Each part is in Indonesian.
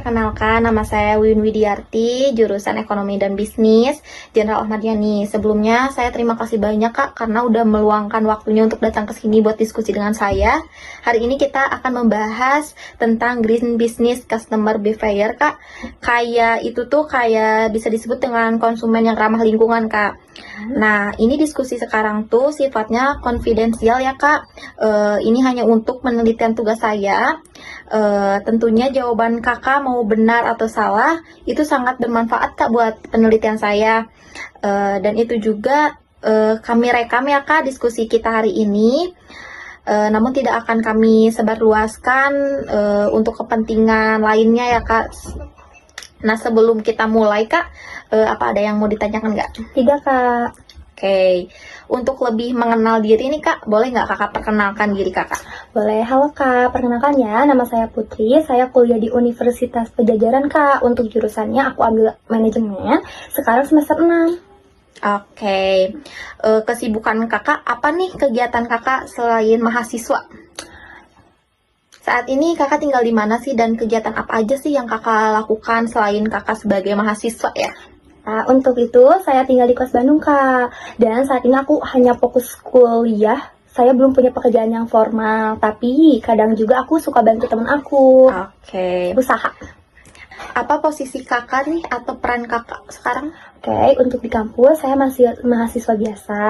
perkenalkan nama saya Win Widiarti, jurusan Ekonomi dan Bisnis, Jenderal Ahmad Yani. Sebelumnya saya terima kasih banyak Kak karena udah meluangkan waktunya untuk datang ke sini buat diskusi dengan saya. Hari ini kita akan membahas tentang Green Business Customer Behavior Kak. Kayak itu tuh kayak bisa disebut dengan konsumen yang ramah lingkungan Kak. Nah, ini diskusi sekarang tuh sifatnya konfidensial ya Kak. Ini hanya untuk penelitian tugas saya. Tentunya jawaban kakak mau benar atau salah itu sangat bermanfaat Kak buat penelitian saya. Dan itu juga kami rekam ya Kak diskusi kita hari ini. Namun tidak akan kami sebarluaskan untuk kepentingan lainnya ya Kak. Nah, sebelum kita mulai Kak, apa ada yang mau ditanyakan nggak? Tidak, Kak. Oke, untuk lebih mengenal diri nih Kak, boleh nggak Kakak perkenalkan diri Kakak? Boleh. Halo, Kak. Perkenalkan ya, nama saya Putri. Saya kuliah di Universitas Padjadjaran, Kak. Untuk jurusannya aku ambil manajemen. Sekarang semester 6. Oke, kesibukan Kakak apa nih kegiatan Kakak selain mahasiswa? Saat ini Kakak tinggal di mana sih dan kegiatan apa aja sih yang Kakak lakukan selain Kakak sebagai mahasiswa ya? Nah, untuk itu saya tinggal di kos Bandung, Kak. Dan saat ini aku hanya fokus kuliah. Saya belum punya pekerjaan yang formal, tapi kadang juga aku suka bantu teman aku. Oke. Usaha. Apa posisi Kakak nih atau peran Kakak sekarang? Oke, untuk di kampus saya masih mahasiswa biasa.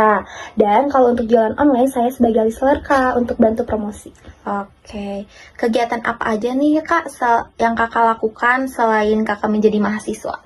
Dan kalau untuk jualan online saya sebagai reseller, Kak, untuk bantu promosi. Oke, kegiatan apa aja nih Kak yang Kakak lakukan selain Kakak menjadi mahasiswa?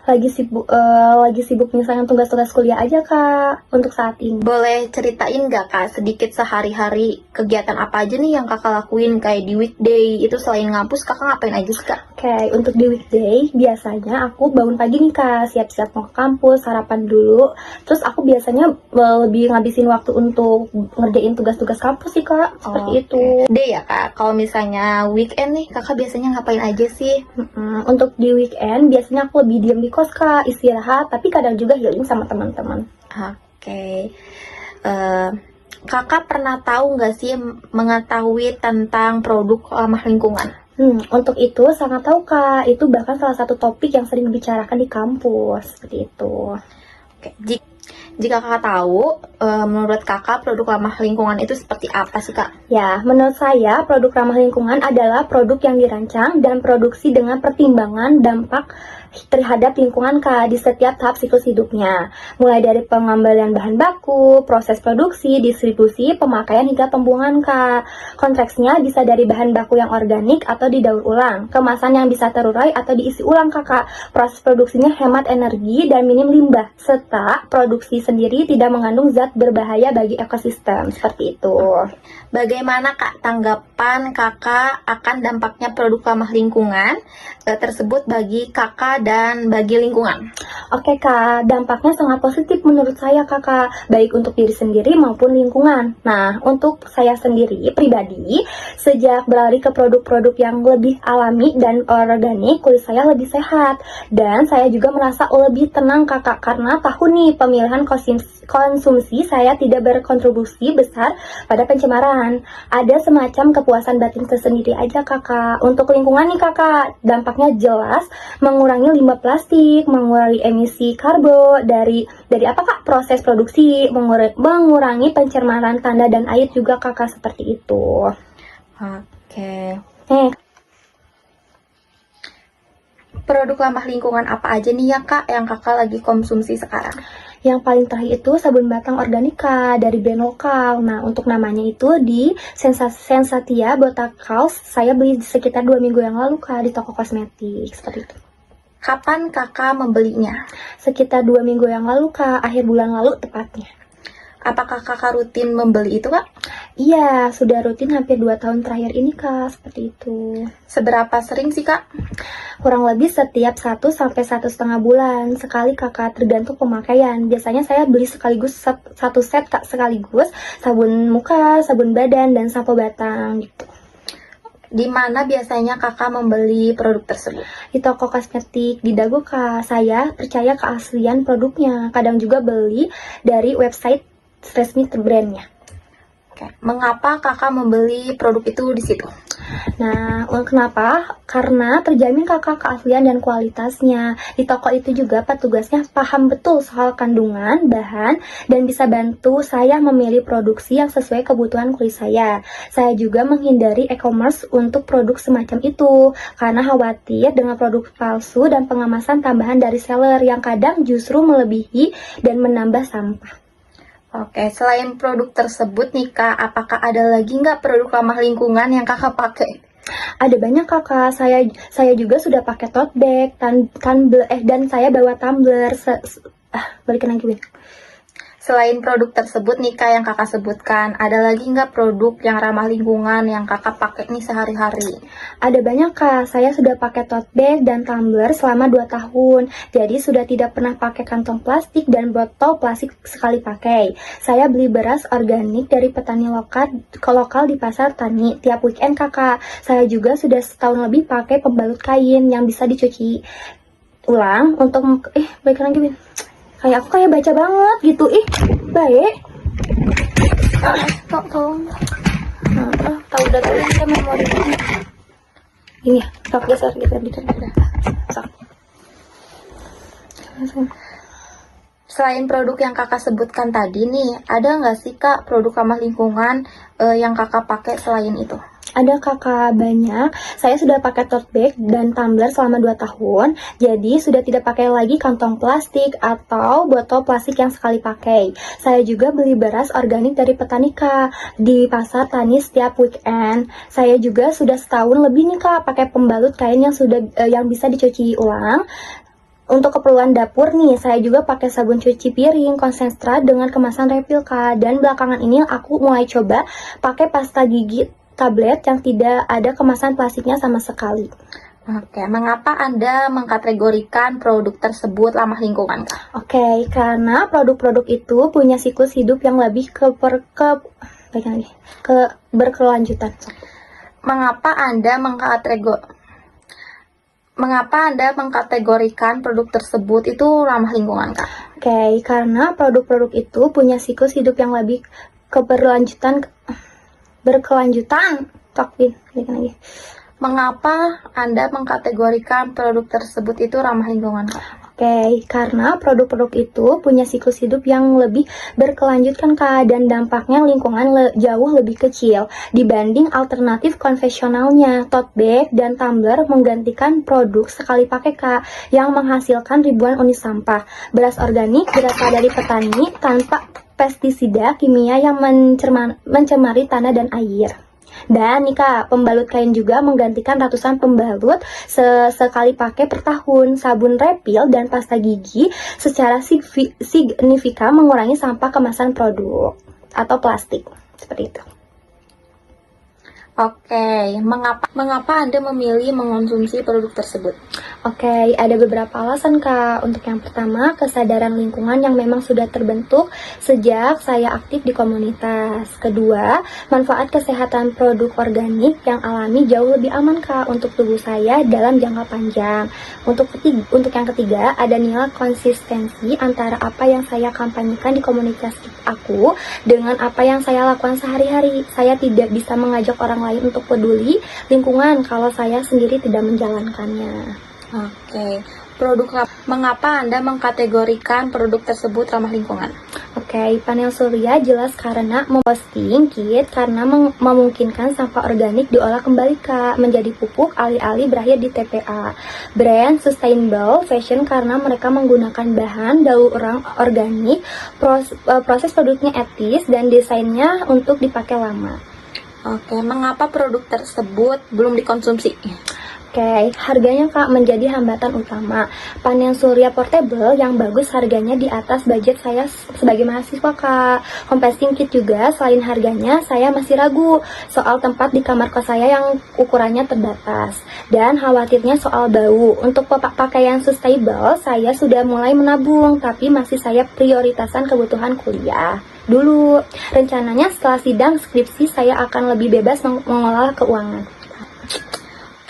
Lagi sibuk misalnya tugas-tugas kuliah aja, Kak, untuk saat ini. Boleh ceritain nggak Kak sedikit sehari-hari kegiatan apa aja nih yang Kakak lakuin kayak di weekday itu selain ngampus Kakak ngapain aja sih Kak? Oke, untuk di weekday biasanya aku bangun pagi nih, Kak, siap-siap mau ke kampus, sarapan dulu. Terus aku biasanya lebih ngabisin waktu untuk ngerjain tugas-tugas kampus sih, Kak, seperti itu. Day ya Kak, kalau misalnya weekend nih Kakak biasanya ngapain aja sih? Untuk di weekend biasanya aku lebih diam di kos, Kak, istirahat, tapi kadang juga healing sama teman-teman. Oke. Kakak pernah tahu nggak sih mengetahui tentang produk ramah lingkungan? Untuk itu sangat tahu, Kak. Itu bahkan salah satu topik yang sering dibicarakan di kampus, seperti itu. Oke. Jika Kakak tahu, menurut Kakak produk ramah lingkungan itu seperti apa sih Kak? Ya, menurut saya produk ramah lingkungan adalah produk yang dirancang dan produksi dengan pertimbangan dampak terhadap lingkungan, Kak, di setiap tahap siklus hidupnya. Mulai dari pengambilan bahan baku, proses produksi, distribusi, pemakaian hingga pembuangan, Kak. Konteksnya bisa dari bahan baku yang organik atau didaur ulang, kemasan yang bisa terurai atau diisi ulang, Kakak. Proses produksinya hemat energi dan minim limbah, serta produksi sendiri tidak mengandung zat berbahaya bagi ekosistem, seperti itu. Bagaimana Kak tanggapan Kakak akan dampaknya produk ramah lingkungan tersebut bagi Kakak dan bagi lingkungan? Oke, Kak, dampaknya sangat positif menurut saya, Kakak, baik untuk diri sendiri maupun lingkungan. Nah, untuk saya sendiri pribadi, sejak beralih ke produk-produk yang lebih alami dan organik, kulit saya lebih sehat. Dan saya juga merasa lebih tenang, Kakak, karena tahu nih pemilihan konsumsi saya tidak berkontribusi besar pada pencemaran. Ada semacam kepuasan batin tersendiri aja, Kakak. Untuk lingkungan nih, Kakak, dampaknya jelas mengurangi limbah plastik, mengurangi emisi karbo dari apa, Kak? Proses produksi, mengurangi pencemaran tanah dan air juga, Kakak, seperti itu. Oke. Produk ramah lingkungan apa aja nih ya Kak yang Kakak lagi konsumsi sekarang? Yang paling terakhir itu sabun batang organika dari brand lokal. Nah, untuk namanya itu di Sensatia Botanicals. Saya beli sekitar 2 minggu yang lalu, Kak, di toko kosmetik, seperti itu. Kapan Kakak membelinya? Sekitar 2 minggu yang lalu, Kak, akhir bulan lalu tepatnya. Apakah Kakak rutin membeli itu Kak? Iya, sudah rutin hampir 2 tahun terakhir ini, Kak, seperti itu. Seberapa sering sih Kak? Kurang lebih setiap 1 sampai 1,5 bulan sekali, Kakak, tergantung pemakaian. Biasanya saya beli sekaligus satu set, Kak, sekaligus sabun muka, sabun badan, dan sampo batang gitu. Di mana biasanya Kakak membeli produk tersebut? Di toko kosmetik di Dago, Kak. Saya percaya keaslian produknya. Kadang juga beli dari website resmi brandnya. Oke, mengapa kakak membeli produk itu di situ? Nah, kenapa? Karena terjamin kakak keaslian dan kualitasnya. Di toko itu juga petugasnya paham betul soal kandungan, bahan, dan bisa bantu saya memilih produksi yang sesuai kebutuhan kulit saya. Saya juga menghindari e-commerce untuk produk semacam itu, karena khawatir dengan produk palsu dan pengemasan tambahan dari seller yang kadang justru melebihi dan menambah sampah. Oke, selain produk tersebut nih Kak, apakah ada lagi nggak produk ramah lingkungan yang kakak pakai? Ada banyak kakak, saya juga sudah pakai tote bag, dan saya bawa tumbler. Balikan lagi, Win. Selain produk tersebut nih Kak yang kakak sebutkan, ada lagi nggak produk yang ramah lingkungan yang kakak pakai nih sehari-hari? Ada banyak kak, saya sudah pakai tote bag dan tumbler selama 2 tahun. Jadi sudah tidak pernah pakai kantong plastik dan botol plastik sekali pakai. Saya beli beras organik dari petani lokal di pasar tani tiap weekend kakak. Saya juga sudah setahun lebih pakai pembalut kain yang bisa dicuci ulang untuk baik lagi Bin. Kayak aku kayak baca banget gitu. Baik. Tolong. Tahu udah tuh saya memori. Ini ya, sok geser dikit. Sok. Selain produk yang kakak sebutkan tadi nih, ada nggak sih Kak produk ramah lingkungan yang kakak pakai selain itu? Ada kakak, banyak. Saya sudah pakai tote bag dan tumbler selama 2 tahun. Jadi sudah tidak pakai lagi kantong plastik atau botol plastik yang sekali pakai. Saya juga beli beras organik dari petani Kak di pasar tani setiap weekend. Saya juga sudah setahun lebih nih Kak pakai pembalut kain yang bisa dicuci ulang. Untuk keperluan dapur nih, saya juga pakai sabun cuci piring konsentrat dengan kemasan refill Kak. Dan belakangan ini aku mulai coba pakai pasta gigi tablet yang tidak ada kemasan plastiknya sama sekali. Oke, mengapa Anda mengkategorikan produk tersebut ramah lingkungan Kak? Oke, karena produk-produk itu punya siklus hidup yang lebih berkelanjutan. Mengapa Anda mengkategorikan produk tersebut itu ramah lingkungan Kak? Oke, karena produk-produk itu punya siklus hidup yang lebih berkelanjutan. Lagi. Mengapa Anda mengkategorikan produk tersebut itu ramah lingkungan Kak? Oke, karena produk-produk itu punya siklus hidup yang lebih berkelanjutan Kak, dan dampaknya lingkungan jauh lebih kecil dibanding alternatif konvensionalnya. Tote bag dan tumbler menggantikan produk sekali pakai Kak yang menghasilkan ribuan unit sampah. Beras organik berasal dari petani tanpa pestisida kimia yang mencemari tanah dan air. Dan nih Kak, pembalut kain juga menggantikan ratusan pembalut sekali pakai per tahun. Sabun refill dan pasta gigi secara signifikan mengurangi sampah kemasan produk atau plastik. Seperti itu. Oke, mengapa Anda memilih mengonsumsi produk tersebut? Oke, ada beberapa alasan Kak. Untuk yang pertama, kesadaran lingkungan yang memang sudah terbentuk sejak saya aktif di komunitas. Kedua, manfaat kesehatan produk organik yang alami jauh lebih aman Kak untuk tubuh saya dalam jangka panjang. Untuk yang ketiga, ada nilai konsistensi antara apa yang saya kampanyekan di komunitas aku dengan apa yang saya lakukan sehari-hari. Saya tidak bisa mengajak orang lain untuk peduli lingkungan kalau saya sendiri tidak menjalankannya. Oke, mengapa Anda mengkategorikan produk tersebut ramah lingkungan? Oke, panel surya jelas karena memposting kit karena memungkinkan sampah organik diolah kembali Kak menjadi pupuk alih-alih berakhir di TPA. Brand sustainable fashion karena mereka menggunakan bahan daur ulang organik, proses produknya etis dan desainnya untuk dipakai lama. Oke, mengapa produk tersebut belum dikonsumsi? Oke, harganya Kak menjadi hambatan utama. Panel surya portable yang bagus harganya di atas budget saya sebagai mahasiswa Kak. Composting kit juga selain harganya saya masih ragu soal tempat di kamar kos saya yang ukurannya terbatas. Dan khawatirnya soal bau. Untuk pakaian sustainable saya sudah mulai menabung tapi masih saya prioritasan kebutuhan kuliah dulu. Rencananya setelah sidang skripsi saya akan lebih bebas mengelola keuangan.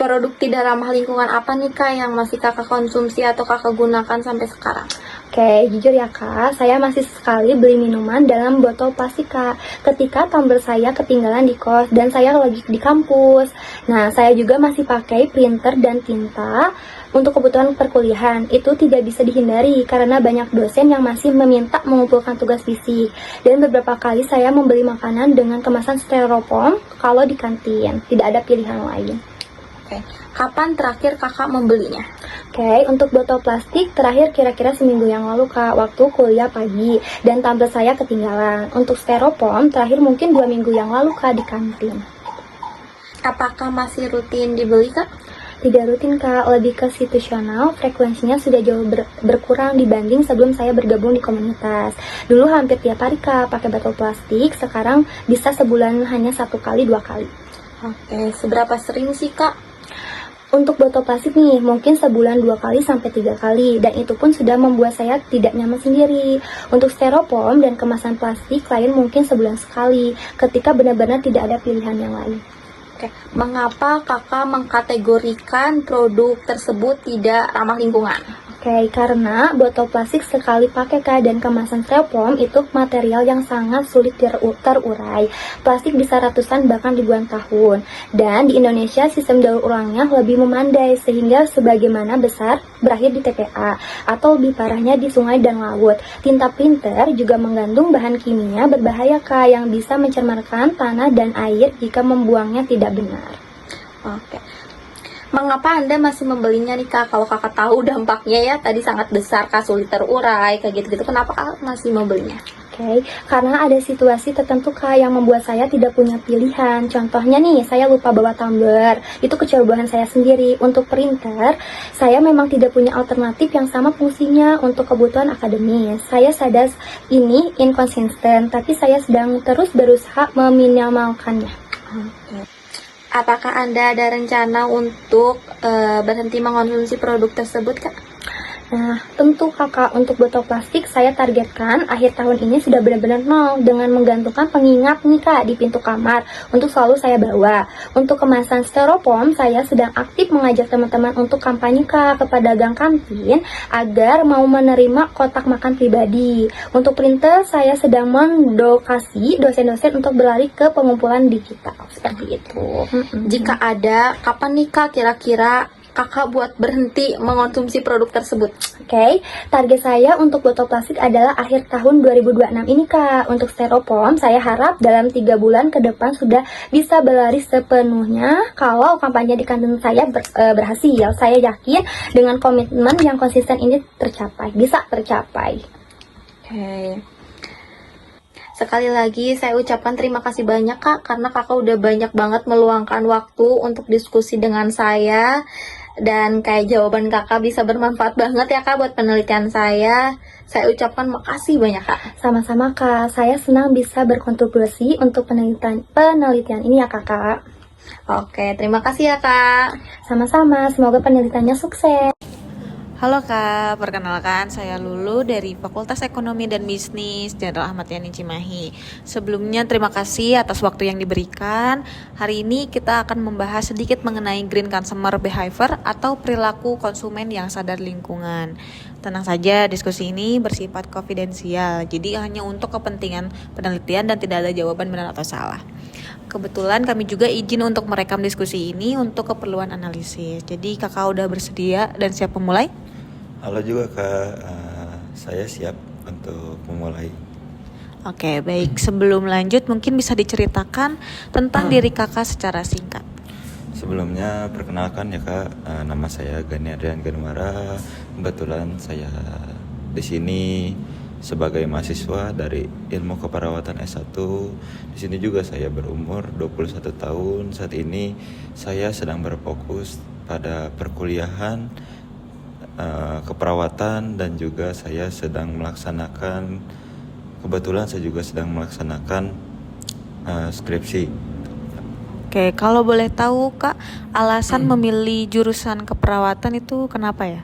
Produk tidak ramah lingkungan apa nih Kak yang masih kakak konsumsi atau kakak gunakan sampai sekarang? Oke, jujur ya kak, saya masih sekali beli minuman dalam botol plastik kak. Ketika tumbler saya ketinggalan di kos dan saya lagi di kampus. Nah, saya juga masih pakai printer dan tinta untuk kebutuhan perkuliahan. Itu tidak bisa dihindari karena banyak dosen yang masih meminta mengumpulkan tugas fisik. Dan beberapa kali saya membeli makanan dengan kemasan styrofoam kalau di kantin. Tidak ada pilihan lain. Oke, kapan terakhir kakak membelinya? Oke, untuk botol plastik terakhir kira-kira seminggu yang lalu kak, waktu kuliah pagi dan tumbler saya ketinggalan. Untuk styrofoam terakhir mungkin 2 minggu yang lalu kak di kantin. Apakah masih rutin dibeli kak? Tidak rutin kak, lebih ke situasional, frekuensinya sudah jauh berkurang dibanding sebelum saya bergabung di komunitas. Dulu hampir tiap hari kak pakai botol plastik, sekarang bisa sebulan hanya 1 kali 2 kali. Oke, seberapa sering sih kak? Untuk botol plastik nih, mungkin sebulan 2 kali sampai 3 kali, dan itu pun sudah membuat saya tidak nyaman sendiri. Untuk styrofoam dan kemasan plastik lain mungkin sebulan sekali, ketika benar-benar tidak ada pilihan yang lain. Oke, mengapa kakak mengkategorikan produk tersebut tidak ramah lingkungan? Oke, karena botol plastik sekali pakai kak dan kemasan styrofoam itu material yang sangat sulit terurai. Plastik bisa ratusan bahkan ribuan tahun. Dan di Indonesia sistem daur ulangnya lebih memandai sehingga sebagaimana besar berakhir di TPA atau lebih parahnya di sungai dan laut. Tinta printer juga mengandung bahan kimia berbahaya kak yang bisa mencemarkan tanah dan air jika membuangnya tidak benar. Oke. Mengapa Anda masih membelinya nih kak? Kalau kakak tahu dampaknya ya tadi sangat besar kak, sulit terurai, kayak gitu-gitu. Kenapa kakak masih membelinya? Oke, karena ada situasi tertentu kak yang membuat saya tidak punya pilihan. Contohnya nih, saya lupa bawa tumbler. Itu kecerobohan saya sendiri. Untuk printer, saya memang tidak punya alternatif yang sama fungsinya untuk kebutuhan akademis. Saya sadar ini inkonsisten, tapi saya sedang terus berusaha meminimalkannya. Oke. Apakah Anda ada rencana untuk berhenti mengonsumsi produk tersebut kak? Nah, tentu kakak, untuk botol plastik saya targetkan akhir tahun ini sudah benar-benar nol dengan menggantungkan pengingat nih kak di pintu kamar untuk selalu saya bawa. Untuk kemasan styrofoam saya sedang aktif mengajak teman-teman untuk kampanye kak ke pedagang kantin agar mau menerima kotak makan pribadi. Untuk printer saya sedang mendokasi dosen-dosen untuk beralih ke pengumpulan digital seperti itu. Jika ada, kapan nih kak kira-kira kakak buat berhenti mengonsumsi produk tersebut? Oke, target saya untuk botol plastik adalah akhir tahun 2026 ini kak. Untuk styrofoam saya harap dalam 3 bulan ke depan sudah bisa berlaris sepenuhnya. Kalau kampanye di kantin saya berhasil, saya yakin dengan komitmen yang konsisten ini bisa tercapai. Oke. Sekali lagi saya ucapkan terima kasih banyak kak, karena kakak udah banyak banget meluangkan waktu untuk diskusi dengan saya. Dan kayak jawaban kakak bisa bermanfaat banget ya kak buat penelitian saya. Saya ucapkan makasih banyak kak. Sama-sama kak, saya senang bisa berkontribusi untuk penelitian ini ya kakak. Oke, terima kasih ya kak. Sama-sama, semoga penelitiannya sukses. Halo Kak, perkenalkan saya Lulu dari Fakultas Ekonomi dan Bisnis Jenderal Ahmad Yani Cimahi. Sebelumnya terima kasih atas waktu yang diberikan. Hari ini kita akan membahas sedikit mengenai Green Consumer Behavior atau perilaku konsumen yang sadar lingkungan. Tenang saja, diskusi ini bersifat konfidensial, jadi hanya untuk kepentingan penelitian dan tidak ada jawaban benar atau salah. Kebetulan kami juga izin untuk merekam diskusi ini untuk keperluan analisis. Jadi kakak udah bersedia dan siap memulai? Halo juga kak, saya siap untuk memulai. Oke, baik. Sebelum lanjut, mungkin bisa diceritakan tentang diri kakak secara singkat. Sebelumnya perkenalkan ya kak, nama saya Gani Adrian Ganwara. Kebetulan saya di sini sebagai mahasiswa dari Ilmu Keperawatan S1. Di sini juga saya berumur 21 tahun. Saat ini saya sedang berfokus pada perkuliahan keperawatan dan juga saya sedang melaksanakan, kebetulan saya juga sedang melaksanakan skripsi. Oke, kalau boleh tahu Kak, alasan memilih jurusan keperawatan itu kenapa ya?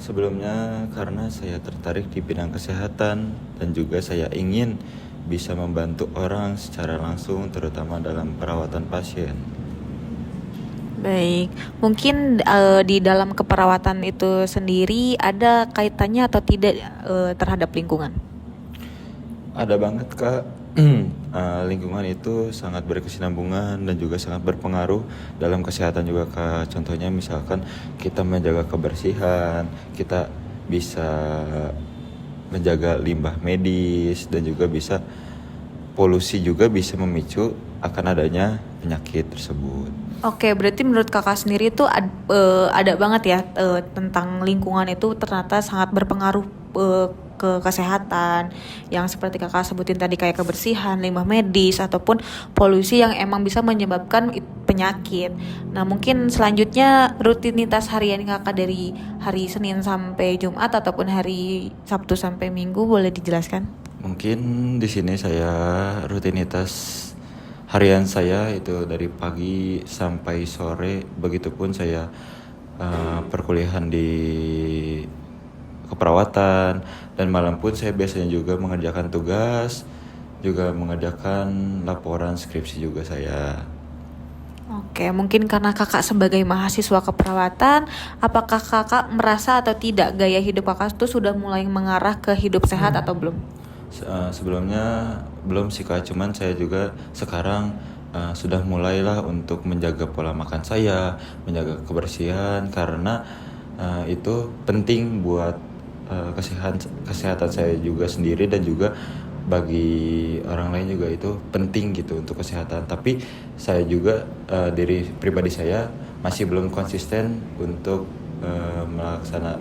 Sebelumnya karena saya tertarik di bidang kesehatan dan juga saya ingin bisa membantu orang secara langsung terutama dalam perawatan pasien. Baik, mungkin di dalam keperawatan itu sendiri ada kaitannya atau tidak terhadap lingkungan? Ada banget Kak. Lingkungan itu sangat berkesinambungan dan juga sangat berpengaruh dalam kesehatan juga Kak. Contohnya misalkan kita menjaga kebersihan, kita bisa menjaga limbah medis dan juga bisa polusi juga bisa memicu akan adanya penyakit tersebut. Oke, berarti menurut kakak sendiri tuh ada banget ya tentang lingkungan itu ternyata sangat berpengaruh ke kesehatan yang seperti kakak sebutin tadi kayak kebersihan, limbah medis ataupun polusi yang emang bisa menyebabkan penyakit. Nah, mungkin selanjutnya rutinitas harian kakak dari hari Senin sampai Jumat ataupun hari Sabtu sampai Minggu boleh dijelaskan? Mungkin di sini saya rutinitas harian saya itu dari pagi sampai sore, begitupun saya perkuliahan di keperawatan, dan malam pun saya biasanya juga mengerjakan tugas, juga mengerjakan laporan skripsi juga saya. Oke, mungkin karena kakak sebagai mahasiswa keperawatan, apakah kakak merasa atau tidak gaya hidup kakak itu sudah mulai mengarah ke hidup sehat atau belum? Sebelumnya belum sih Kak, cuman saya juga sekarang sudah mulailah untuk menjaga pola makan saya, menjaga kebersihan, karena itu penting buat kesehatan saya juga sendiri dan juga bagi orang lain juga itu penting gitu untuk kesehatan. Tapi saya juga diri pribadi saya masih belum konsisten untuk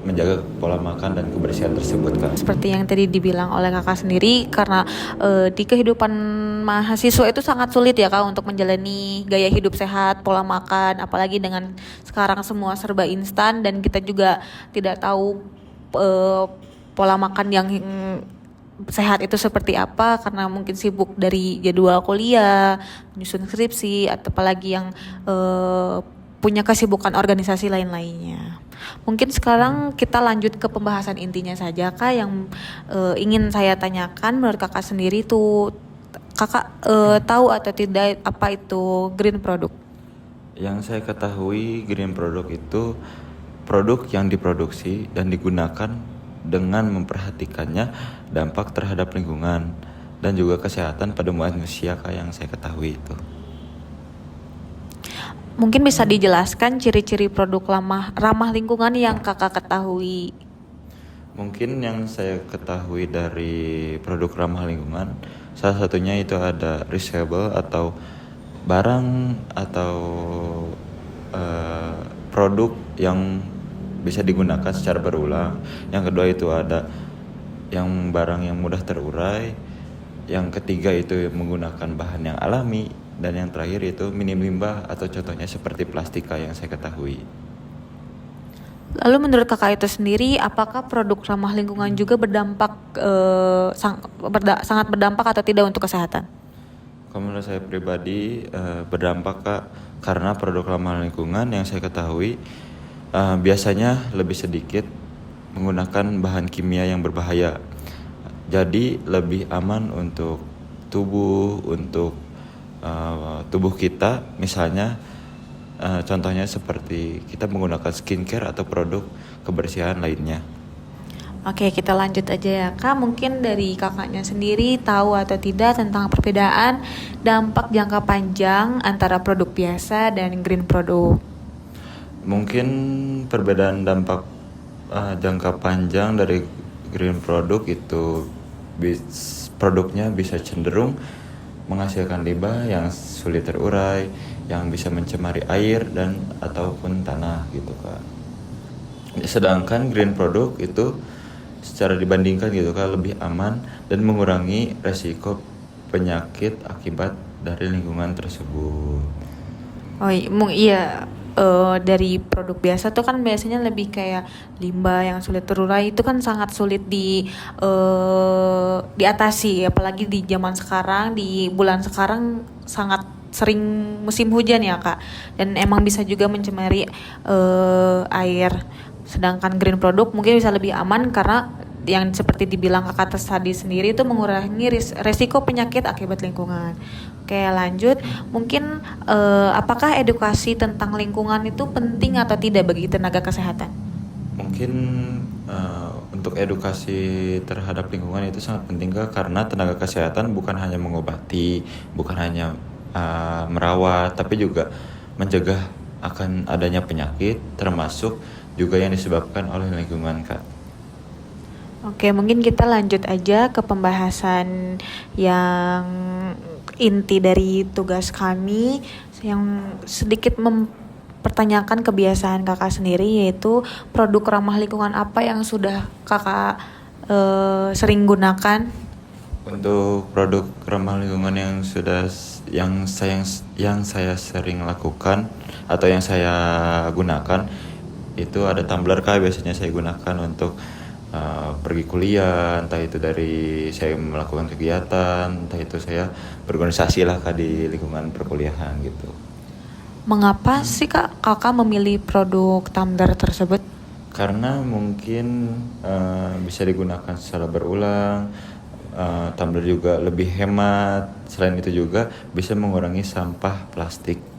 menjaga pola makan dan kebersihan tersebut Kak. Seperti yang tadi dibilang oleh kakak sendiri, karena di kehidupan mahasiswa itu sangat sulit ya kak untuk menjalani gaya hidup sehat, pola makan, apalagi dengan sekarang semua serba instan dan kita juga tidak tahu pola makan yang sehat itu seperti apa karena mungkin sibuk dari jadwal kuliah, menyusun skripsi, atau apalagi yang punya kesibukan organisasi lain-lainnya. Mungkin sekarang kita lanjut ke pembahasan intinya saja kak, yang ingin saya tanyakan menurut kakak sendiri tuh kakak tahu atau tidak apa itu green product? Yang saya ketahui, green product itu produk yang diproduksi dan digunakan dengan memperhatikannya dampak terhadap lingkungan dan juga kesehatan pada manusia kak, yang saya ketahui itu. Mungkin bisa dijelaskan ciri-ciri produk ramah lingkungan yang kakak ketahui? Mungkin yang saya ketahui dari produk ramah lingkungan, salah satunya itu ada reusable atau barang atau produk yang bisa digunakan secara berulang. Yang kedua itu ada yang barang yang mudah terurai. Yang ketiga itu menggunakan bahan yang alami. Dan yang terakhir itu minim limbah atau contohnya seperti plastika yang saya ketahui. Lalu menurut kakak itu sendiri, apakah produk ramah lingkungan juga berdampak sangat berdampak atau tidak untuk kesehatan? Kalau menurut saya pribadi berdampak kak, karena produk ramah lingkungan yang saya ketahui biasanya lebih sedikit menggunakan bahan kimia yang berbahaya. Jadi lebih aman untuk tubuh kita, misalnya contohnya seperti kita menggunakan skincare atau produk kebersihan lainnya. Oke, kita lanjut aja ya kak. Mungkin dari kakaknya sendiri tahu atau tidak tentang perbedaan dampak jangka panjang antara produk biasa dan green product? Mungkin perbedaan dampak jangka panjang dari green product itu produknya bisa cenderung menghasilkan limbah yang sulit terurai, yang bisa mencemari air dan ataupun tanah gitu kak. Sedangkan green product itu secara dibandingkan gitu kak lebih aman dan mengurangi resiko penyakit akibat dari lingkungan tersebut. Oh iya, dari produk biasa tuh kan biasanya lebih kayak limbah yang sulit terurai, itu kan sangat sulit diatasi, apalagi di zaman sekarang, di bulan sekarang sangat sering musim hujan ya kak, dan emang bisa juga mencemari air. Sedangkan green product mungkin bisa lebih aman karena yang seperti dibilang kakak tadi sendiri itu mengurangi resiko penyakit akibat lingkungan. Oke, lanjut. Mungkin apakah edukasi tentang lingkungan itu penting atau tidak bagi tenaga kesehatan? Mungkin untuk edukasi terhadap lingkungan itu sangat penting Kak, karena tenaga kesehatan bukan hanya mengobati, bukan hanya merawat, tapi juga mencegah akan adanya penyakit, termasuk juga yang disebabkan oleh lingkungan Kak. Oke, mungkin kita lanjut aja ke pembahasan yang inti dari tugas kami yang sedikit mempertanyakan kebiasaan kakak sendiri, yaitu produk ramah lingkungan apa yang sudah kakak sering gunakan. Untuk produk ramah lingkungan yang saya sering lakukan atau yang saya gunakan itu ada tumbler Kak, biasanya saya gunakan untuk pergi kuliah, entah itu dari saya melakukan kegiatan, entah itu saya berorganisasi lah Kak di lingkungan perkuliahan gitu. Mengapa sih kakak memilih produk tumbler tersebut? Karena mungkin bisa digunakan secara berulang, tumbler juga lebih hemat, selain itu juga bisa mengurangi sampah plastik.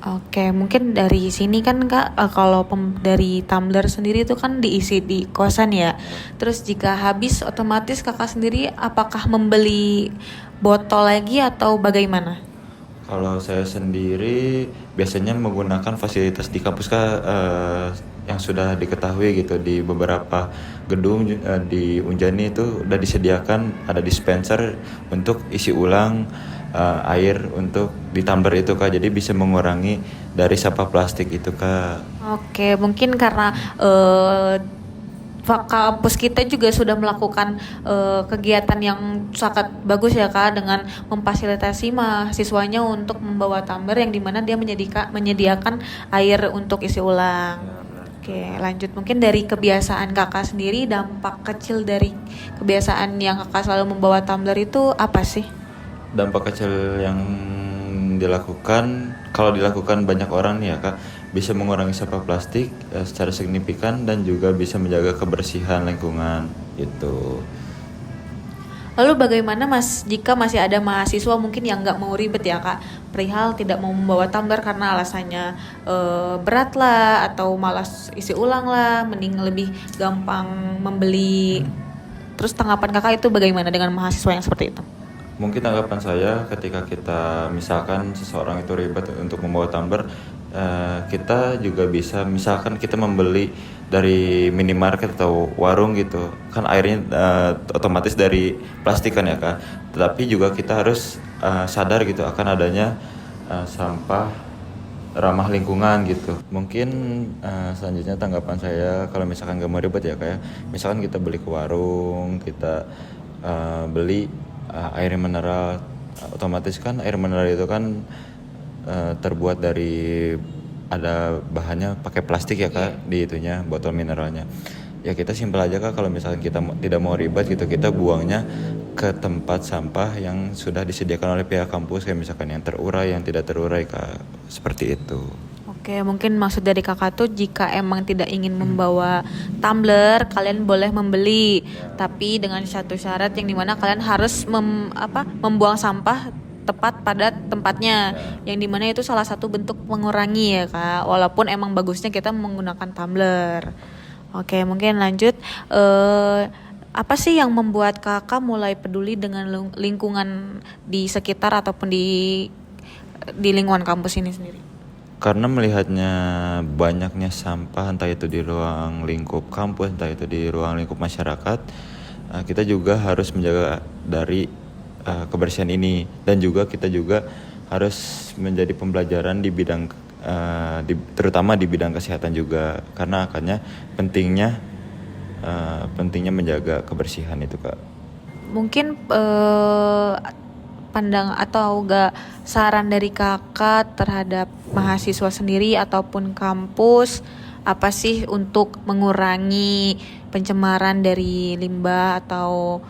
Oke, mungkin dari sini kan Kak, kalau dari tumbler sendiri itu kan diisi di kosan ya. Terus jika habis otomatis Kakak sendiri apakah membeli botol lagi atau bagaimana? Kalau saya sendiri biasanya menggunakan fasilitas di kampus Kak, yang sudah diketahui gitu di beberapa gedung di Unjani itu udah disediakan ada dispenser untuk isi ulang air untuk di tumbler itu Kak, jadi bisa mengurangi dari sampah plastik itu Kak. Oke, mungkin karena kampus kita juga sudah melakukan kegiatan yang sangat bagus ya Kak, dengan memfasilitasi mahasiswanya untuk membawa tumbler yang dimana dia menyediakan air untuk isi ulang. Oke, lanjut. Mungkin dari kebiasaan kakak sendiri, dampak kecil dari kebiasaan yang kakak selalu membawa tumbler itu apa sih? Dampak kecil yang dilakukan, kalau dilakukan banyak orang nih ya Kak, bisa mengurangi sampah plastik secara signifikan dan juga bisa menjaga kebersihan lingkungan gitu. Lalu bagaimana jika masih ada mahasiswa mungkin yang nggak mau ribet ya Kak, perihal tidak mau membawa tumbler karena alasannya berat lah atau malas isi ulang lah, mending lebih gampang membeli. Terus tanggapan kakak itu bagaimana dengan mahasiswa yang seperti itu? Mungkin tanggapan saya, ketika kita misalkan seseorang itu ribet untuk membawa tumbler, kita juga bisa misalkan kita membeli dari minimarket atau warung gitu kan, airnya otomatis dari plastik kan ya Kak, tetapi juga kita harus sadar gitu akan adanya sampah ramah lingkungan gitu. Mungkin selanjutnya tanggapan saya, kalau misalkan gak mau ribet ya Kak ya, misalkan kita beli ke warung, kita beli air mineral, otomatis kan air mineral itu kan terbuat dari, ada bahannya pakai plastik ya Kak, di itunya botol mineralnya. Ya kita simpel aja Kak, kalau misalkan kita tidak mau ribet gitu, kita buangnya ke tempat sampah yang sudah disediakan oleh pihak kampus, kayak misalkan yang terurai, yang tidak terurai Kak, seperti itu. Oke, mungkin maksud dari kakak tuh jika emang tidak ingin membawa tumbler, kalian boleh membeli, tapi dengan satu syarat yang dimana kalian harus membuang sampah tepat pada tempatnya, yang dimana itu salah satu bentuk mengurangi ya Kak, walaupun emang bagusnya kita menggunakan tumbler. Oke, mungkin lanjut. Apa sih yang membuat kakak mulai peduli dengan lingkungan di sekitar ataupun di lingkungan kampus ini sendiri? Karena melihatnya banyaknya sampah, entah itu di ruang lingkup kampus, entah itu di ruang lingkup masyarakat, kita juga harus menjaga dari kebersihan ini, dan juga kita juga harus menjadi pembelajaran di bidang terutama di bidang kesehatan juga, karena akannya pentingnya menjaga kebersihan itu Kak. Mungkin pandang atau gak saran dari kakak terhadap mahasiswa sendiri ataupun kampus, apa sih untuk mengurangi pencemaran dari limbah atau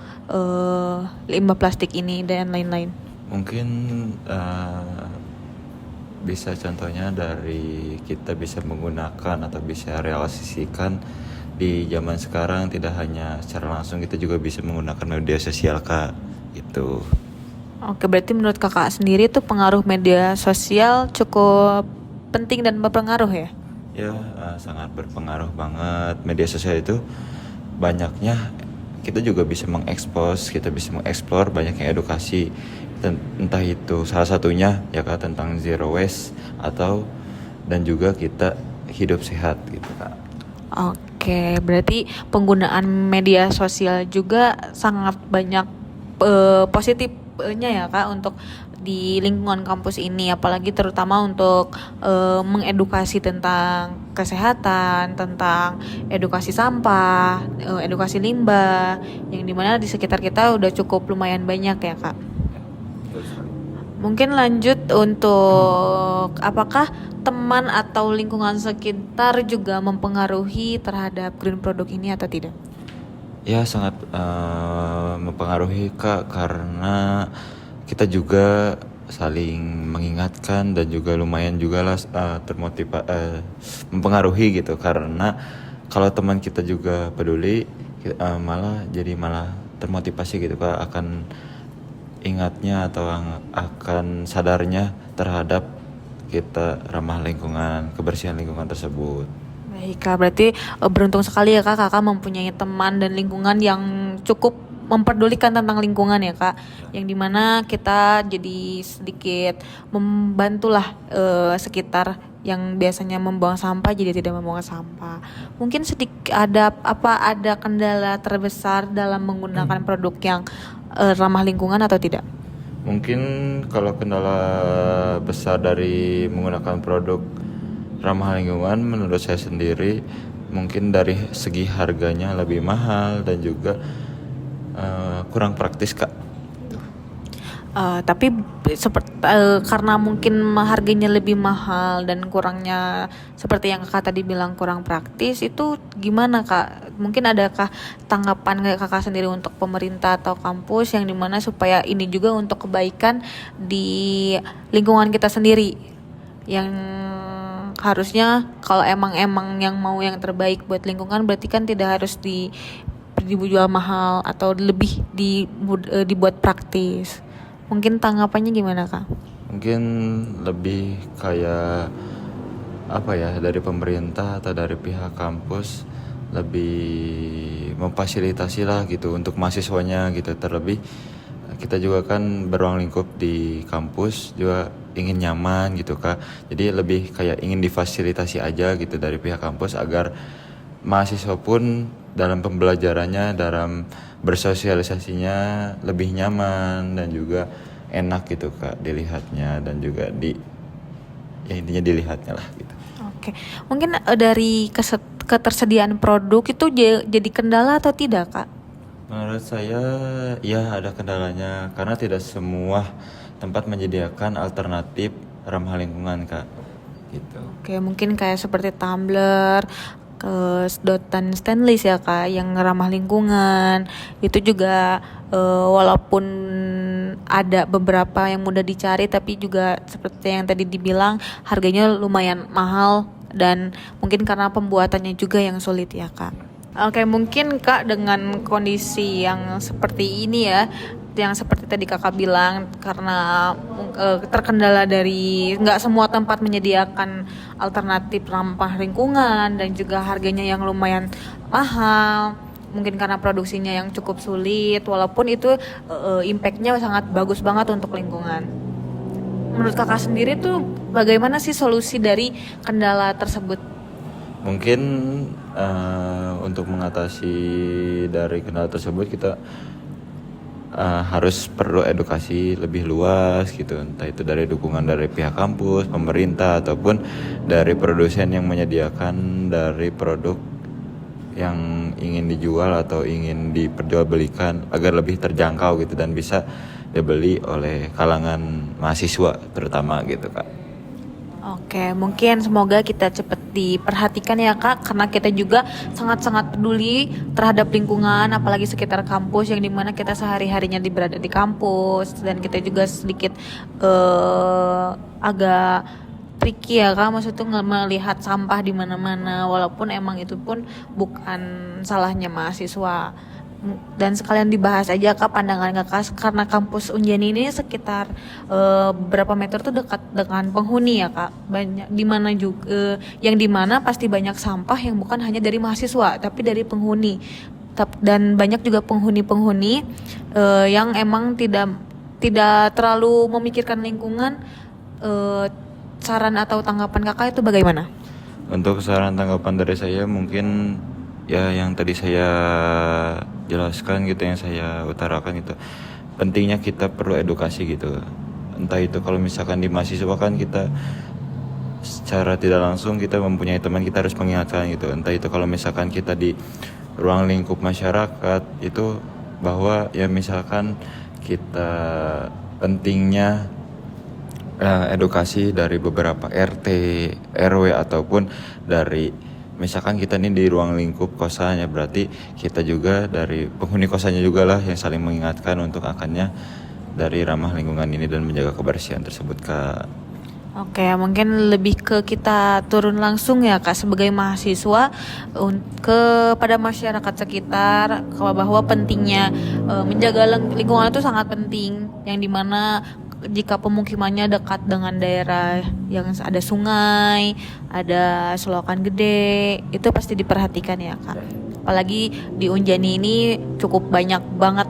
limbah plastik ini dan lain-lain? Mungkin bisa contohnya dari kita bisa menggunakan atau bisa realisasikan di zaman sekarang tidak hanya secara langsung, kita juga bisa menggunakan media sosial Kak, gitu. Oke, berarti menurut kakak sendiri tuh pengaruh media sosial cukup penting dan berpengaruh ya? Ya, sangat berpengaruh banget. Media sosial itu banyaknya kita juga bisa mengekspos, kita bisa mengeksplor banyaknya edukasi, entah itu salah satunya ya Kak tentang zero waste atau dan juga kita hidup sehat gitu Kak. Oke, berarti penggunaan media sosial juga sangat banyak positifnya ya Kak untuk di lingkungan kampus ini, apalagi terutama untuk mengedukasi tentang kesehatan, tentang edukasi sampah, edukasi limbah, yang dimana di sekitar kita udah cukup lumayan banyak ya Kak. Mungkin lanjut untuk apakah teman atau lingkungan sekitar juga mempengaruhi terhadap green product ini atau tidak? Ya sangat mempengaruhi Kak, karena kita juga saling mengingatkan dan juga lumayan juga lah mempengaruhi gitu, karena kalau teman kita juga peduli malah termotivasi gitu Kak, akan ingatnya atau akan sadarnya terhadap kita ramah lingkungan, kebersihan lingkungan tersebut. Baik Kak, berarti beruntung sekali ya Kak, kakak mempunyai teman dan lingkungan yang cukup memperdulikan tentang lingkungan ya Kak, yang dimana kita jadi sedikit membantulah sekitar yang biasanya membuang sampah jadi tidak membuang sampah. Mungkin ada kendala terbesar dalam menggunakan produk yang ramah lingkungan atau tidak? Mungkin kalau kendala besar dari menggunakan produk ramah lingkungan menurut saya sendiri mungkin dari segi harganya lebih mahal dan juga kurang praktis Kak. Tapi karena mungkin harganya lebih mahal dan kurangnya seperti yang kakak tadi bilang kurang praktis, itu gimana Kak? Mungkin adakah tanggapan kakak sendiri untuk pemerintah atau kampus yang dimana supaya ini juga untuk kebaikan di lingkungan kita sendiri, yang harusnya kalau emang yang mau yang terbaik buat lingkungan berarti kan tidak harus dijual mahal atau lebih dibuat praktis. Mungkin tanggapannya gimana Kak? Mungkin lebih kayak dari pemerintah atau dari pihak kampus lebih memfasilitasi lah gitu untuk mahasiswanya gitu. Terlebih kita juga kan beruang lingkup di kampus juga ingin nyaman gitu Kak. Jadi lebih kayak ingin difasilitasi aja gitu dari pihak kampus agar mahasiswa pun dalam pembelajarannya, dalam bersosialisasinya lebih nyaman dan juga enak gitu Kak dilihatnya, dan juga intinya dilihatnya lah gitu. Oke, mungkin dari ketersediaan produk itu jadi kendala atau tidak Kak? Menurut saya ya ada kendalanya, karena tidak semua tempat menyediakan alternatif ramah lingkungan Kak gitu. Oke, mungkin kayak seperti tumbler, ke sedotan stainless ya Kak yang ramah lingkungan. Itu juga walaupun ada beberapa yang mudah dicari, tapi juga seperti yang tadi dibilang harganya lumayan mahal dan mungkin karena pembuatannya juga yang sulit ya Kak. Oke, mungkin Kak dengan kondisi yang seperti ini ya, yang seperti tadi kakak bilang, karena terkendala dari nggak semua tempat menyediakan alternatif ramah lingkungan dan juga harganya yang lumayan mahal, mungkin karena produksinya yang cukup sulit, walaupun itu impactnya sangat bagus banget untuk lingkungan. Menurut kakak sendiri tuh bagaimana sih solusi dari kendala tersebut? Mungkin untuk mengatasi dari kendala tersebut kita harus perlu edukasi lebih luas gitu, entah itu dari dukungan dari pihak kampus, pemerintah, ataupun dari produsen yang menyediakan dari produk yang ingin dijual atau ingin diperjualbelikan agar lebih terjangkau gitu dan bisa dibeli oleh kalangan mahasiswa terutama gitu Kak. Oke, mungkin semoga kita cepat diperhatikan ya Kak, karena kita juga sangat-sangat peduli terhadap lingkungan, apalagi sekitar kampus yang dimana kita sehari-harinya berada di kampus, dan kita juga sedikit agak tricky ya Kak, maksudnya tuh melihat sampah di mana-mana, walaupun emang itu pun bukan salahnya mahasiswa. Dan sekalian dibahas aja Kak pandangan Kakak, karena kampus Unjani ini sekitar berapa meter tuh dekat dengan penghuni ya Kak. Banyak dimana juga yang dimana pasti banyak sampah yang bukan hanya dari mahasiswa tapi dari penghuni. Dan banyak juga penghuni-penghuni yang emang tidak terlalu memikirkan lingkungan. Saran atau tanggapan Kakak itu bagaimana? Untuk saran tanggapan dari saya mungkin ya yang tadi saya jelaskan gitu, yang saya utarakan gitu, pentingnya kita perlu edukasi gitu. Entah itu kalau misalkan di mahasiswa kan kita secara tidak langsung kita mempunyai teman, kita harus mengingatkan gitu. Entah itu kalau misalkan kita di ruang lingkup masyarakat itu, bahwa ya misalkan kita pentingnya edukasi dari beberapa RT, RW ataupun dari misalkan kita nih di ruang lingkup kosan, ya berarti kita juga dari penghuni kosannya juga lah yang saling mengingatkan untuk akannya dari ramah lingkungan ini dan menjaga kebersihan tersebut Kak. Oke, mungkin lebih ke kita turun langsung ya Kak sebagai mahasiswa kepada masyarakat sekitar, bahwa pentingnya menjaga lingkungan itu sangat penting, yang dimana jika pemukimannya dekat dengan daerah yang ada sungai, ada selokan gede, itu pasti diperhatikan ya Kak. Apalagi di Unjani ini cukup banyak banget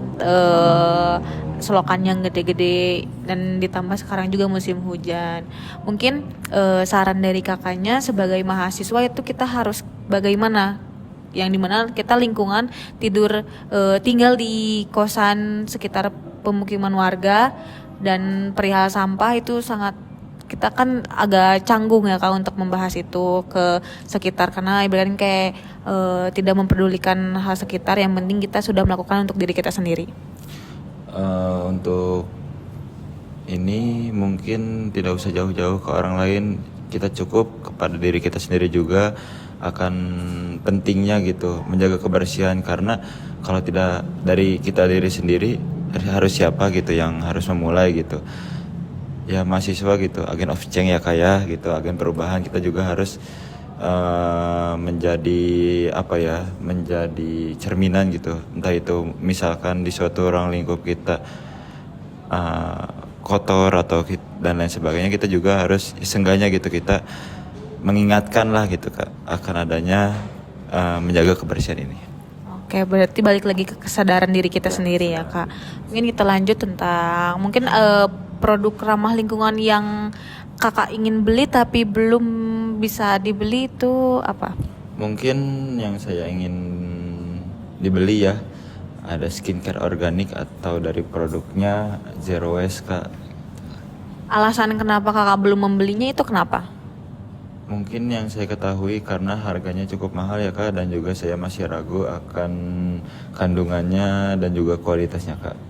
selokan yang gede-gede, dan ditambah sekarang juga musim hujan. Mungkin saran dari kakaknya sebagai mahasiswa itu kita harus bagaimana, yang dimana kita lingkungan tinggal di kosan sekitar pemukiman warga, dan perihal sampah itu sangat, kita kan agak canggung ya Kak untuk membahas itu ke sekitar, karena ibaratnya kayak tidak mempedulikan hal sekitar, yang penting kita sudah melakukan untuk diri kita sendiri. Untuk ini mungkin tidak usah jauh-jauh ke orang lain, kita cukup kepada diri kita sendiri juga akan pentingnya gitu menjaga kebersihan. Karena kalau tidak dari kita diri sendiri, harus siapa gitu yang harus memulai gitu ya, mahasiswa gitu, agen of change ya kayak gitu, agen perubahan. Kita juga harus menjadi menjadi cerminan gitu. Entah itu misalkan di suatu ruang lingkup kita kotor atau dan lain sebagainya, kita juga harus seenggaknya gitu kita mengingatkan lah gitu Kak akan adanya menjaga kebersihan ini. Oke, berarti balik lagi ke kesadaran diri kita sendiri ya Kak. Mungkin kita lanjut tentang mungkin produk ramah lingkungan yang Kakak ingin beli tapi belum bisa dibeli itu apa? Mungkin yang saya ingin dibeli ya, ada skincare organik atau dari produknya Zero Waste Kak. Alasan kenapa Kakak belum membelinya itu kenapa? Mungkin yang saya ketahui karena harganya cukup mahal ya Kak, dan juga saya masih ragu akan kandungannya dan juga kualitasnya Kak.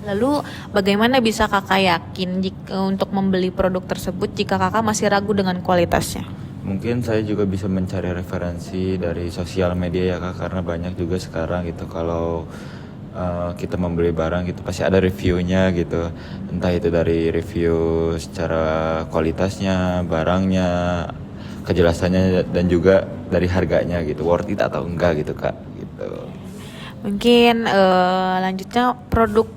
Lalu bagaimana bisa Kakak yakin untuk membeli produk tersebut jika Kakak masih ragu dengan kualitasnya? Mungkin saya juga bisa mencari referensi dari sosial media ya Kak, karena banyak juga sekarang gitu kalau kita membeli barang gitu pasti ada reviewnya gitu, entah itu dari review secara kualitasnya, barangnya, kejelasannya, dan juga dari harganya gitu, worth it atau enggak gitu Kak gitu. Mungkin lanjutnya produk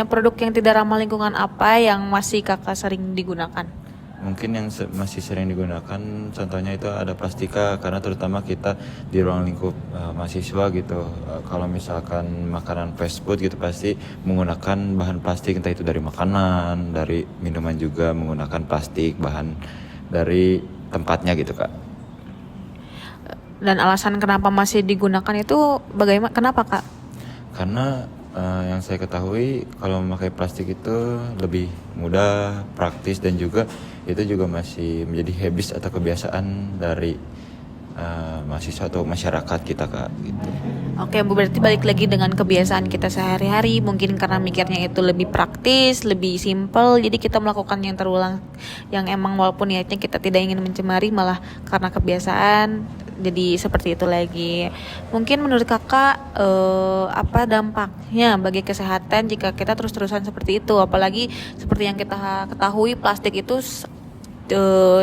produk yang tidak ramah lingkungan apa yang masih Kakak sering digunakan? Mungkin yang masih sering digunakan contohnya itu ada plastika, karena terutama kita di ruang lingkup mahasiswa gitu, kalau misalkan makanan fast food gitu pasti menggunakan bahan plastik, entah itu dari makanan, dari minuman juga menggunakan plastik, bahan dari tempatnya gitu Kak. Dan alasan kenapa masih digunakan itu bagaimana, kenapa Kak? Karena yang saya ketahui kalau memakai plastik itu lebih mudah, praktis, dan juga itu juga masih menjadi habis atau kebiasaan dari mahasiswa atau masyarakat kita Kak gitu. Oke, berarti balik lagi dengan kebiasaan kita sehari-hari, mungkin karena mikirnya itu lebih praktis, lebih simple, jadi kita melakukan yang terulang, yang emang walaupun niatnya kita tidak ingin mencemari, malah karena kebiasaan jadi seperti itu lagi. Mungkin menurut kakak apa dampaknya bagi kesehatan jika kita terus-terusan seperti itu? Apalagi seperti yang kita ketahui plastik itu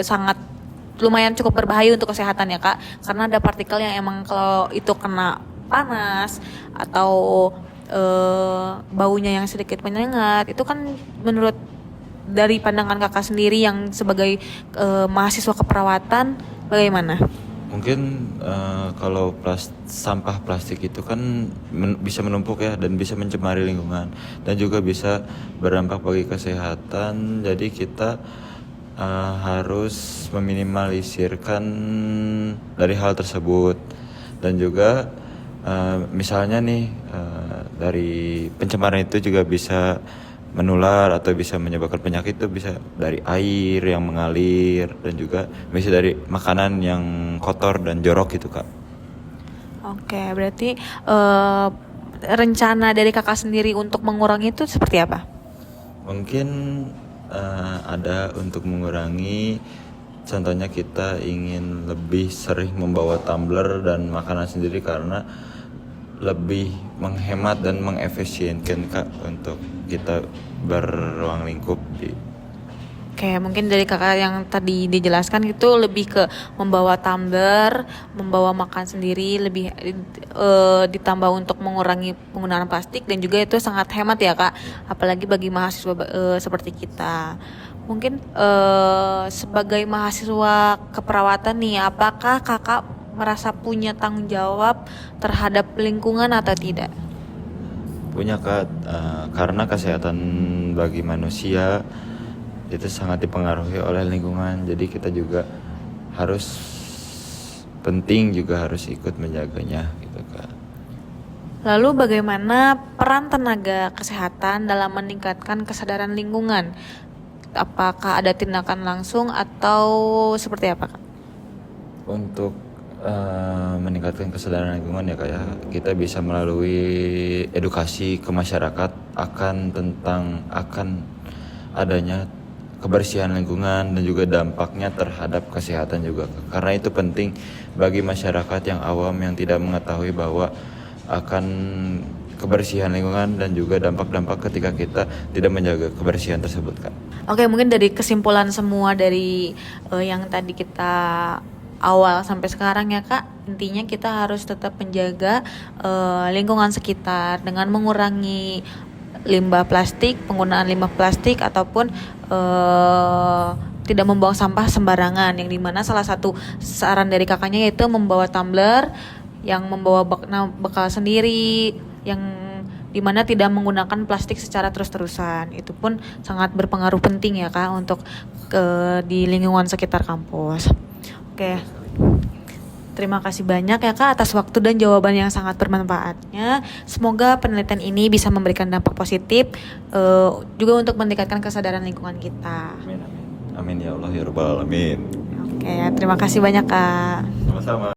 sangat lumayan cukup berbahaya untuk kesehatan ya kak, karena ada partikel yang emang kalau itu kena panas atau baunya yang sedikit menyengat, itu kan menurut dari pandangan kakak sendiri yang sebagai mahasiswa keperawatan bagaimana? Mungkin kalau sampah plastik itu kan bisa menumpuk ya, dan bisa mencemari lingkungan, dan juga bisa berdampak bagi kesehatan. Jadi kita harus meminimalisirkan dari hal tersebut. Dan juga misalnya nih dari pencemaran itu juga bisa menular atau bisa menyebabkan penyakit, itu bisa dari air yang mengalir, dan juga bisa dari makanan yang kotor dan jorok gitu kak. Oke, berarti rencana dari kakak sendiri untuk mengurangi itu seperti apa? Mungkin ada untuk mengurangi, contohnya kita ingin lebih sering membawa tumbler dan makanan sendiri, karena lebih menghemat dan mengefisienkan kak untuk kita berruang lingkup di. Oke, mungkin dari kakak yang tadi dijelaskan itu lebih ke membawa tumbler, membawa makan sendiri, lebih ditambah untuk mengurangi penggunaan plastik, dan juga itu sangat hemat ya kak, apalagi bagi mahasiswa seperti kita. Mungkin sebagai mahasiswa keperawatan nih, apakah kakak merasa punya tanggung jawab terhadap lingkungan atau tidak? Punya kak, karena kesehatan bagi manusia itu sangat dipengaruhi oleh lingkungan, jadi kita juga harus ikut menjaganya gitu kak. Lalu bagaimana peran tenaga kesehatan dalam meningkatkan kesadaran lingkungan? Apakah ada tindakan langsung atau seperti apa kak? Untuk meningkatkan kesadaran lingkungan ya kak ya, kita bisa melalui edukasi ke masyarakat akan adanya kebersihan lingkungan dan juga dampaknya terhadap kesehatan juga. Karena itu penting bagi masyarakat yang awam yang tidak mengetahui bahwa akan kebersihan lingkungan dan juga dampak-dampak ketika kita tidak menjaga kebersihan tersebut kak. Oke, mungkin dari kesimpulan semua dari yang tadi kita awal sampai sekarang ya kak, intinya kita harus tetap menjaga lingkungan sekitar dengan mengurangi limbah plastik, penggunaan limbah plastik, ataupun tidak membuang sampah sembarangan, yang dimana salah satu saran dari kakaknya yaitu membawa tumbler, yang membawa bekal sendiri, yang dimana tidak menggunakan plastik secara terus-terusan. Itu pun sangat berpengaruh penting ya kak untuk di lingkungan sekitar kampus. Oke, terima kasih banyak ya kak atas waktu dan jawaban yang sangat bermanfaatnya. Semoga penelitian ini bisa memberikan dampak positif juga untuk meningkatkan kesadaran lingkungan kita. Amin, amin. Amin ya Allah ya Rabbal Alamin. Oke, terima kasih banyak kak. Sama-sama.